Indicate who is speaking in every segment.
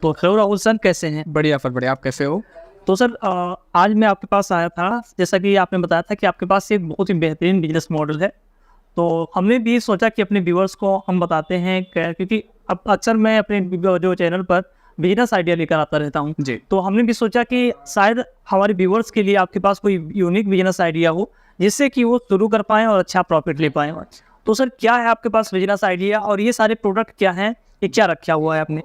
Speaker 1: तो hello Rahul sir, कैसे हैं?
Speaker 2: बढ़िया सर, बढ़िया। आप कैसे हो?
Speaker 1: तो सर आज मैं आपके पास आया था, जैसा कि आपने बताया था कि आपके पास एक बहुत ही बेहतरीन बिजनेस मॉडल है। तो हमने भी सोचा कि अपने व्यूअर्स को हम बताते हैं क्योंकि अब अक्सर मैं अपने जो चैनल पर बिजनेस आइडिया लेकर आता रहता हूँ।
Speaker 2: जी।
Speaker 1: तो हमने भी सोचा कि शायद हमारे व्यूअर्स के लिए आपके पास कोई यूनिक बिजनेस आइडिया हो जिससे कि वो शुरू कर पाएँ और अच्छा प्रॉफिट ले पाएँ। तो सर क्या है आपके पास बिजनेस आइडिया और ये सारे प्रोडक्ट क्या हैं, ये क्या रखा हुआ है आपने?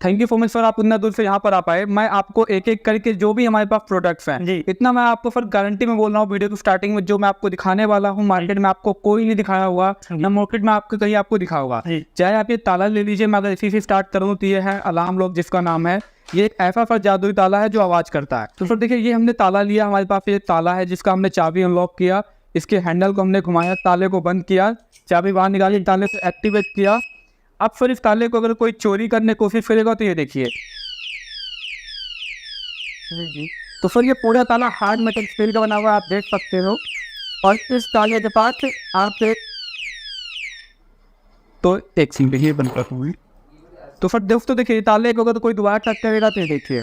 Speaker 2: Thank you so much sir, आप इतना दूर से यहाँ पर आ पाए। मैं आपको एक एक करके जो भी हमारे पास प्रोडक्ट्स हैं,
Speaker 1: जी।
Speaker 2: इतना मैं आपको सर गारंटी में बोल रहा हूँ। वीडियो की स्टार्टिंग में जो मैं आपको दिखाने वाला हूँ, मार्केट में आपको कोई नहीं दिखाया हुआ, ना मार्केट में आपको कहीं आपको दिखा होगा।
Speaker 1: जी।
Speaker 2: चाहे आप ये ताला ले लीजिए, मैं अगर इसी से स्टार्ट करूँ तो ये है अलार्म लॉक, जिसका नाम है। ये एक ऐसा सर जादुई ताला है जो आवाज़ करता है। तो सर देखिए, ये हमने ताला लिया, हमारे पास ये ताला है जिसका हमने चाबी अनलॉक किया, इसके हैंडल को हमने घुमाया, ताले को बंद किया, चाबी बाहर निकाली, ताले से एक्टिवेट किया। अब फिर इस ताले को अगर कोई चोरी करने की कोशिश करेगा तो ये देखिए। तो सर ये पूरा ताला हार्ड मेटल स्टील का बना हुआ है, आप देख सकते हो। और इस ताले के पास आप एक सिंह ये बंद कर हुई। तो सर दोस्तों देखिए, ताले को अगर कोई दोबारा टच करेगा तो ये देखिए,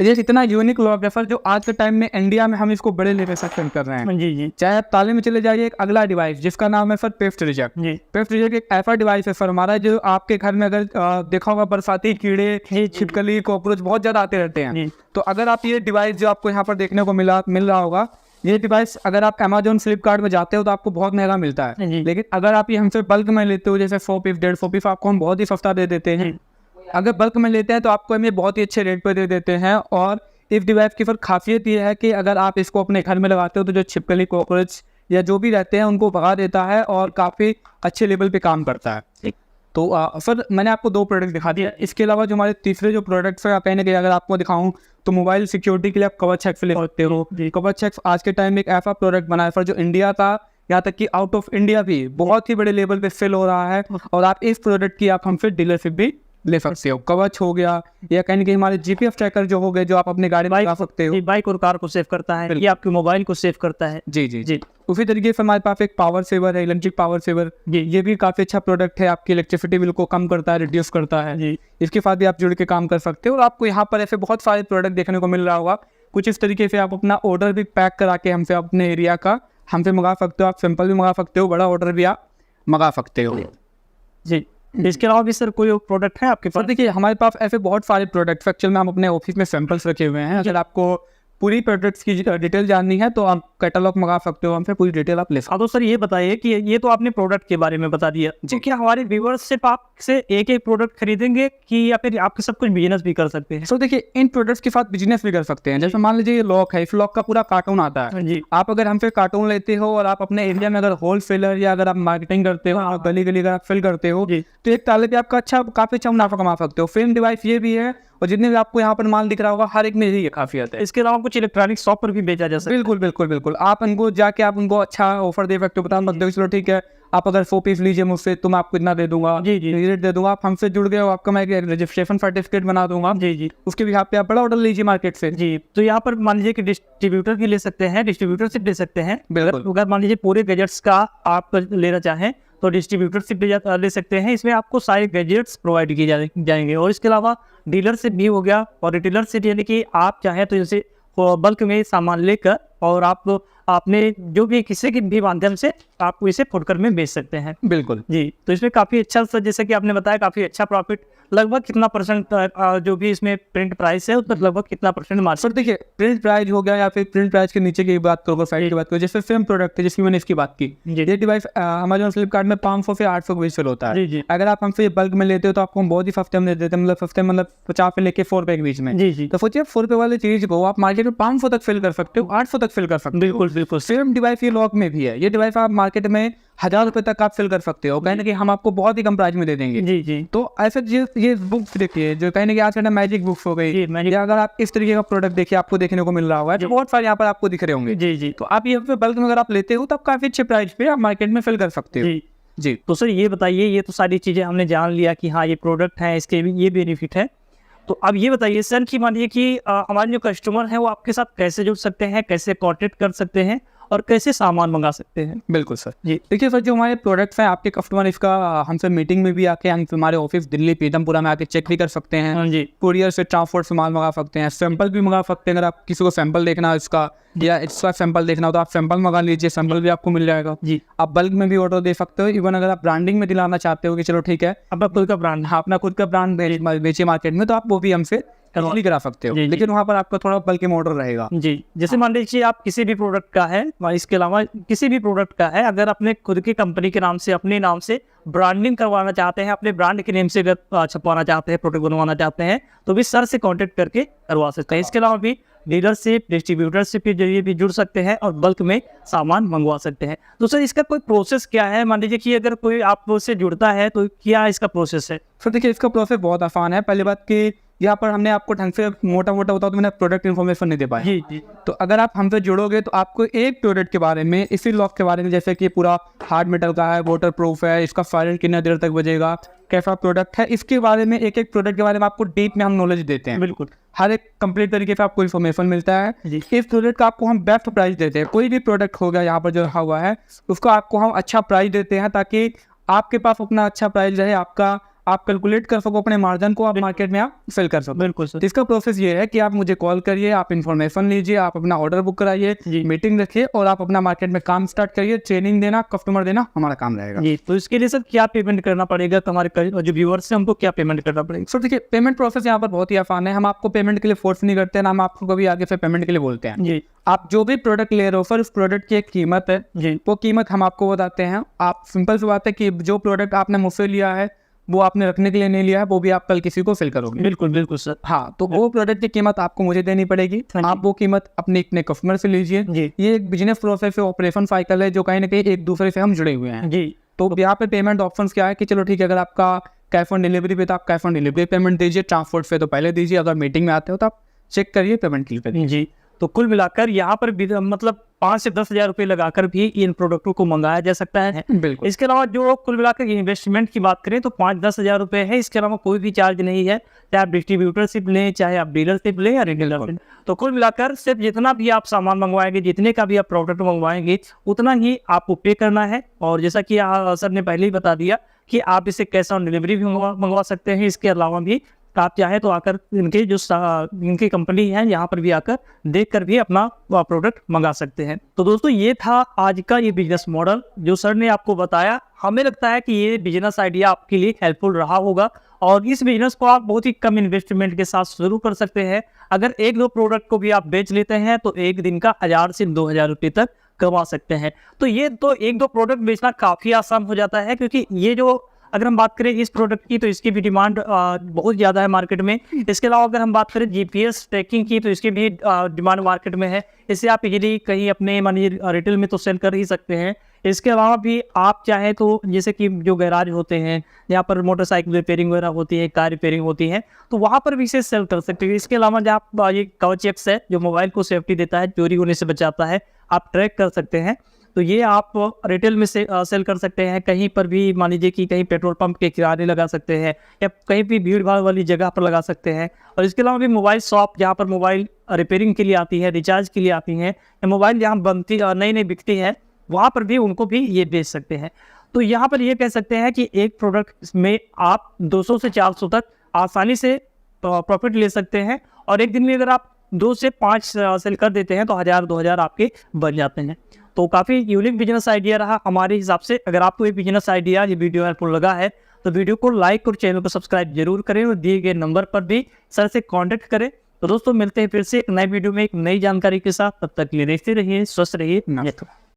Speaker 2: ये इतना यूनिक लॉक है सर, जो आज के टाइम में इंडिया में हम इसको बड़े लेवल से सेल कर रहे हैं।
Speaker 1: जी जी।
Speaker 2: चाहे आप ताले में चले जाइए, एक अगला डिवाइस जिसका नाम है सर पेस्ट रिजेक्ट।
Speaker 1: जी।
Speaker 2: पेस्ट रिजेक्ट एक ऐसा डिवाइस है सर हमारा, जो आपके घर में अगर देखा होगा, बरसाती कीड़े, छिपकली, कॉकरोच बहुत ज़्यादा आते रहते हैं। तो अगर आप ये डिवाइस जो आपको यहाँ पर देखने को मिल रहा होगा, ये डिवाइस अगर आप अमेजोन फ्लिपकार्ट में जाते हो तो आपको बहुत महंगा मिलता है। लेकिन अगर आप ये हमसे बल्क में लेते हो, जैसे 100 पीस 150 पीस, आपको हम बहुत ही सस्ता दे देते हैं। अगर बल्क में लेते हैं तो आपको हम ये बहुत ही अच्छे रेट पर दे देते हैं। और इस डिवाइस की फिर खासियत ये है कि अगर आप इसको अपने घर में लगाते हो तो जो छिपकली, कॉकरोच या जो भी रहते हैं उनको भगा देता है और काफ़ी अच्छे लेवल पे काम करता है। तो सर मैंने आपको 2 प्रोडक्ट दिखा दिया। इसके अलावा जो हमारे तीसरे जो प्रोडक्ट्स हैं, कहीं ना कहीं अगर आपको दिखाऊं तो मोबाइल सिक्योरिटी के लिए आप कवच एक्स ले सकते हो। कवच एक्स आज के टाइम में एक ऐसा प्रोडक्ट बना है सर, जो इंडिया का, यहाँ तक कि आउट ऑफ इंडिया भी बहुत ही बड़े लेवल पे सेल हो रहा है। और आप इस प्रोडक्ट की आप हमसे डीलरशिप भी ले सकते हो। कवच हो गया, या कहीं ना कहीं हमारे जीपीएस ट्रैकर जो हो गए, जो आप अपने गाड़ी में लगा सकते हो।
Speaker 1: बाइक और कार को सेव करता है, ये आपके मोबाइल को सेव करता है।
Speaker 2: जी जी जी। उसी तरीके से हमारे पास एक पावर सेवर है, इलेक्ट्रिक पावर सेवर। ये भी काफ़ी अच्छा प्रोडक्ट है, आपकी इलेक्ट्रिसिटी बिल को कम करता है, रिड्यूस करता है। इसके साथ भी आप जुड़ के काम कर सकते हो। और आपको यहाँ पर ऐसे बहुत सारे प्रोडक्ट देखने को मिल रहा होगा। कुछ इस तरीके से आप अपना ऑर्डर भी पैक करा के हमसे अपने एरिया का हमसे मंगा सकते हो। आप सिंपल भी मंगा सकते हो, बड़ा ऑर्डर भी आप मंगा सकते हो। जी।
Speaker 1: इसके अलावा भी सर कोई प्रोडक्ट है आपके पास?
Speaker 2: देखिए, हमारे पास ऐसे बहुत सारे प्रोडक्ट्स एक्चुअल में हम अपने ऑफिस में सैंपल्स रखे हुए हैं। अगर आपको पूरी प्रोडक्ट्स की डिटेल जाननी है तो आप कैटलॉग मंगा सकते हो हमसे, पूरी डिटेल आप ले सकते हो।
Speaker 1: तो सर ये बताइए कि ये तो आपने प्रोडक्ट के बारे में बता दिया, तो क्या हमारे व्यूअर्स सिर्फ आपसे एक एक प्रोडक्ट खरीदेंगे कि या फिर आपके सब कुछ बिजनेस भी कर सकते हैं?
Speaker 2: सो देखिए, इन प्रोडक्ट्स के साथ बिजनेस भी कर सकते हैं। जैसे मान लीजिए ये लॉक है, इस लॉक का पूरा कार्टून आता है जी। आप अगर हमसे कार्टून लेते हो और आप अपने एरिया में अगर होलसेलर या अगर आप मार्केटिंग करते हो, आप गली गली अगर आप फिल करते हो, तो एक ताले पे आपका काफी अच्छा मुनाफा कमा सकते हो। सेम डिवाइस ये भी है, और जितने भी आपको यहाँ पर माल दिख रहा होगा, हर एक में यही खासियत है।
Speaker 1: इसके अलावा कुछ इलेक्ट्रॉनिक शॉप पर भी बेचा जा सकता है?
Speaker 2: बिल्कुल बिल्कुल बिल्कुल। आप उनको जाके आप उनको अच्छा ऑफर दे सकते हो, बता सकते हो चलो ठीक है, आप अगर 100 पीस लीजिए मुझसे तो मैं आपको इतना दे दूंगा, रेट दे दूंगा। आप हमसे जुड़ गए हो, आपका मैं एक रजिस्ट्रेशन सर्टिफिकेट बना दूंगा। जी। उसके भी यहाँ पे आप बड़ा ऑर्डर लीजिए मार्केट से। जी।
Speaker 1: तो यहाँ पर मान लीजिए कि डिस्ट्रीब्यूटर भी ले सकते हैं, डिस्ट्रीब्यूटरशिप ले सकते हैं। अगर मान लीजिए पूरे गैजेट्स का आप लेना चाहें तो डिस्ट्रीब्यूटरशिप ले सकते हैं। इसमें आपको सारे गैजेट्स प्रोवाइड किए जाएंगे। और इसके अलावा डीलरशिप भी हो गया। और रिटेलरशिप यानी कि आप चाहें तो जैसे बल्क में सामान लेकर और आप आपने जो भी किसी के भी माध्यम से आप इसे फुटकर में बेच सकते हैं।
Speaker 2: बिल्कुल
Speaker 1: जी। तो इसमें काफ़ी अच्छा सर, जैसे कि आपने बताया, काफ़ी अच्छा प्रॉफिट, लगभग कितना परसेंट जो भी इसमें प्रिंट प्राइस है उस पर लगभग कितना परसेंट मार्जिन?
Speaker 2: सर देखिए, प्रिंट प्राइस हो गया या फिर प्रिंट प्राइस के नीचे की बात करो, साइड की बात करो, जैसे सेम प्रोडक्ट है जिसकी मैंने इसकी बात की, ये डिवाइस अमेजोन फ्लिपकार्ट में 500 से 800 के बीच सेल होता है। अगर आप हमसे बल्क में लेते हो तो आपको हम बहुत ही सस्ते में दे देते हैं, मतलब सस्ते मतलब 50 से लेके 100 रुपए के बीच में। तो सोचिए, 100 रुपए वाली चीज को आप मार्केट में 500 तक फिल कर सकते हो, 800 तक फिल कर सकते हो।
Speaker 1: बिल्कुल बिल्कुल।
Speaker 2: सेम डिवाइस ये लॉक में भी है। ये डिवाइस आप मार्केट में 1000 रुपए तक आप फिल कर सकते हो, कहीं ना कहीं हम आपको बहुत ही कम प्राइस में दे देंगे। जी। तो ऐसे ये बुक्स देखिए, जो कहीं ना कहीं आज का मैजिक बुक्स हो गई, या अगर आप इस तरीके का प्रोडक्ट देखिए, आपको देखने को मिल रहा होगा, जो बहुत सारे यहाँ पर आपको दिख रहे होंगे। जी। तो आप ये बल्क में अगर आप लेते हो तो आप काफी अच्छे प्राइस पे आप मार्केट में फिल कर सकते हो। जी।
Speaker 1: तो सर ये बताइए, ये तो सारी चीजें हमने जान लिया कि हाँ ये प्रोडक्ट है, इसके भी ये बेनिफिट है। तो अब ये बताइए सर कि मानिए कि हमारे जो कस्टमर हैं वो आपके साथ कैसे जुड़ सकते हैं, कैसे कॉन्टेक्ट कर सकते हैं, और कैसे सामान मंगा सकते हैं।
Speaker 2: बिल्कुल सर
Speaker 1: जी।
Speaker 2: देखिए सर, जो हमारे प्रोडक्ट्स हैं, आपके कस्टमर इसका हमसे मीटिंग में भी आके, हम हमारे ऑफिस दिल्ली पीतमपुरा में आके चेक भी कर सकते हैं।
Speaker 1: हाँ जी।
Speaker 2: कुरियर से ट्रांसपोर्ट से माल मंगा सकते हैं, सैंपल भी मंगा सकते हैं। अगर आप किसी को सैंपल देखना है इसका या इसका सैंपल देखना हो तो आप सैंपल मंगा लीजिए, सैंपल भी आपको मिल जाएगा
Speaker 1: जी।
Speaker 2: आप बल्क में भी ऑर्डर दे सकते हो। इवन अगर आप ब्रांडिंग में दिलाना चाहते हो कि चलो ठीक है
Speaker 1: अपना खुद का ब्रांड।
Speaker 2: हाँ अपना खुद का ब्रांड बेचे मार्केट में, तो आप वो भी हमसे नहीं करा सकते हो।
Speaker 1: जी, जी।
Speaker 2: लेकिन वहाँ पर आपका थोड़ा बल्क में ऑर्डर रहेगा।
Speaker 1: जी, जैसे मान लीजिए आप किसी भी प्रोडक्ट का है, इसके अलावा किसी भी प्रोडक्ट का है, अगर अपने खुद की कंपनी के नाम से, अपने नाम से ब्रांडिंग करवाना चाहते हैं, अपने ब्रांड के नेम से अगर छपवाना चाहते हैं, प्रोडक्ट बनवाना चाहते हैं, तो भी सर से कांटेक्ट करके करवा सकते हैं। इसके अलावा भी डीलरशिप, डिस्ट्रीब्यूटरशिप के जरिए भी जुड़ सकते हैं और बल्क में सामान मंगवा सकते हैं। तो सर इसका कोई प्रोसेस क्या है? मान लीजिए कि अगर कोई आपसे जुड़ता है तो क्या इसका प्रोसेस है?
Speaker 2: सर देखिए, इसका प्रोसेस बहुत आसान है। पहली बात कि यहाँ पर हमने आपको ढंग से मोटा मोटा होता तो मैंने प्रोडक्ट इन्फॉर्मेशन नहीं दे पाया।
Speaker 1: जी जी।
Speaker 2: तो अगर आप हमसे जुड़ोगे तो आपको एक प्रोडक्ट के बारे में, इसी लॉक के बारे में, जैसे कि पूरा हार्ड मेटल का है, वाटर प्रूफ है, इसका साइलेंट कितना देर तक बजेगा, कैसा प्रोडक्ट है, इसके बारे में, एक एक प्रोडक्ट के बारे में आपको डीप में हम नॉलेज देते हैं।
Speaker 1: बिल्कुल।
Speaker 2: हर एक कंप्लीट तरीके से आपको इन्फॉर्मेशन मिलता है।
Speaker 1: जी।
Speaker 2: इस प्रोडक्ट का आपको हम बेस्ट प्राइस देते हैं। कोई भी प्रोडक्ट होगा यहाँ पर जो रखा हुआ है उसको आपको हम अच्छा प्राइस देते हैं, ताकि आपके पास अपना अच्छा प्राइस रहे, आपका आप कैलकुलेट कर सको अपने मार्जिन को, आप मार्केट में आप सेल कर सको।
Speaker 1: बिल्कुल सर।
Speaker 2: तो इसका प्रोसेस ये है कि आप मुझे कॉल करिए, आप इन्फॉर्मेशन लीजिए, आप अपना ऑर्डर बुक कराइए,
Speaker 1: जी।
Speaker 2: मीटिंग रखिए और आप अपना मार्केट में काम स्टार्ट करिए। ट्रेनिंग देना, कस्टमर देना हमारा काम रहेगा।
Speaker 1: जी, तो इसके लिए सर क्या पेमेंट करना पड़ेगा? तो हमारे जो व्यूअर्स हैं उनको क्या पेमेंट करना पड़ेगा?
Speaker 2: सर देखिए, पेमेंट प्रोसेस यहाँ पर बहुत ही आसान है। हम आपको पेमेंट के लिए फोर्स नहीं करते, ना हम आपको कभी आगे से पेमेंट के लिए बोलते हैं।
Speaker 1: जी
Speaker 2: आप जो भी प्रोडक्ट ले रहे हो सर, उस प्रोडक्ट की एक कीमत है,
Speaker 1: जी।
Speaker 2: वो कीमत हम आपको बताते हैं। आप सिंपल सी बात है कि जो प्रोडक्ट आपने मुझसे लिया है वो आपने रखने के लिए नहीं लिया है, वो भी आप कल किसी को सेल करोगे।
Speaker 1: बिल्कुल बिल्कुल सर।
Speaker 2: हाँ, तो वो प्रोडक्ट की कीमत आपको मुझे देनी पड़ेगी।
Speaker 1: हाँ जी।
Speaker 2: आप वो कीमत अपने कस्टमर से लीजिए।
Speaker 1: जी
Speaker 2: ये एक बिजनेस प्रोसेस है, ऑपरेशन साइकिल है, जो कहीं ना कहीं एक दूसरे से हम जुड़े हुए हैं।
Speaker 1: जी।
Speaker 2: तो यहाँ पे पेमेंट ऑप्शंस क्या है कि चलो ठीक है, अगर आपका कैश ऑन डिलीवरी पे तो आप कैश ऑन डिलीवरी पेमेंट दीजिए, ट्रांसपोर्ट पे तो पहले दीजिए, अगर मीटिंग में आते हो तो आप चेक करिए पेमेंट क्लिक करिए।
Speaker 1: जी, तो कुल मिलाकर यहाँ पर मतलब 5 से 10 हज़ार रुपये लगाकर भी इन प्रोडक्टों को मंगाया जा सकता है।
Speaker 2: बिल्कुल।
Speaker 1: इसके अलावा जो कुल मिलाकर इन्वेस्टमेंट की बात करें तो 5-10 हज़ार रुपये है। इसके अलावा कोई भी चार्ज नहीं है, चाहे आप डिस्ट्रीब्यूटरशिप लें, चाहे आप डीलरशिप लें या रिटेलरशिप। तो कुल मिलाकर सिर्फ जितना भी आप सामान मंगवाएंगे, जितने का भी आप प्रोडक्ट मंगवाएंगे, उतना ही आपको पे करना है। और जैसा कि सर ने पहले ही बता दिया कि आप इसे कैश ऑन डिलीवरी भी मंगवा सकते हैं। इसके अलावा भी आप चाहे तो आकर इनके इनकी कंपनी है यहाँ पर भी आकर देख कर भी अपना प्रोडक्ट मंगा सकते हैं। तो दोस्तों, ये था आज का ये बिजनेस मॉडल जो सर ने आपको बताया। हमें लगता है कि ये बिजनेस आइडिया आपके लिए हेल्पफुल रहा होगा और इस बिजनेस को आप बहुत ही कम इन्वेस्टमेंट के साथ शुरू कर सकते हैं। अगर 1-2 प्रोडक्ट को भी आप बेच लेते हैं तो एक दिन का 1000 से 2000 रुपये तक कमा सकते हैं। तो ये तो 1-2 प्रोडक्ट बेचना काफ़ी आसान हो जाता है, क्योंकि ये जो अगर हम बात करें इस प्रोडक्ट की तो इसकी भी डिमांड बहुत ज़्यादा है मार्केट में। इसके अलावा अगर हम बात करें जीपीएस ट्रैकिंग की तो इसकी भी डिमांड मार्केट में है। इससे आप इजीली कहीं अपने मानिए रिटेल में तो सेल कर ही सकते हैं। इसके अलावा भी आप चाहे तो जैसे कि जो गैराज होते हैं, यहाँ पर मोटरसाइकिल रिपेयरिंग वगैरह होती है, कार रिपेयरिंग होती है, तो वहाँ पर भी इसे सेल कर सकते हैं। इसके अलावा जहाँ ये कवच एक्स है जो मोबाइल को सेफ्टी देता है, चोरी होने से बचाता है, आप ट्रैक कर सकते हैं। तो ये आप रिटेल में से सेल कर सकते हैं। कहीं पर भी मान लीजिए कि कहीं पेट्रोल पंप के किनारे लगा सकते हैं या कहीं भी भीड़ भाड़ वाली जगह पर लगा सकते हैं। और इसके अलावा भी मोबाइल शॉप जहाँ पर मोबाइल रिपेयरिंग के लिए आती है, रिचार्ज के लिए आती हैं, या मोबाइल जहाँ बनती नई नई बिकती है, वहाँ पर भी उनको भी ये बेच सकते हैं। तो यहाँ पर ये कह सकते हैं कि एक प्रोडक्ट में आप 200 से 400 तक आसानी से प्रॉफिट ले सकते हैं। और एक दिन में अगर आप 2 से 5 सेल कर देते हैं तो 1000-2000 आपके बन जाते हैं। तो काफ़ी यूनिक बिजनेस आइडिया रहा हमारे हिसाब से। अगर आपको ये बिजनेस आइडिया, ये वीडियो हेल्पफुल लगा है तो वीडियो को लाइक और चैनल को सब्सक्राइब जरूर करें और दिए गए नंबर पर भी सर से कांटेक्ट करें। तो दोस्तों, मिलते हैं फिर से एक नए वीडियो में एक नई जानकारी के साथ। तब तक के लिए देखते रहिए, स्वस्थ रहिए।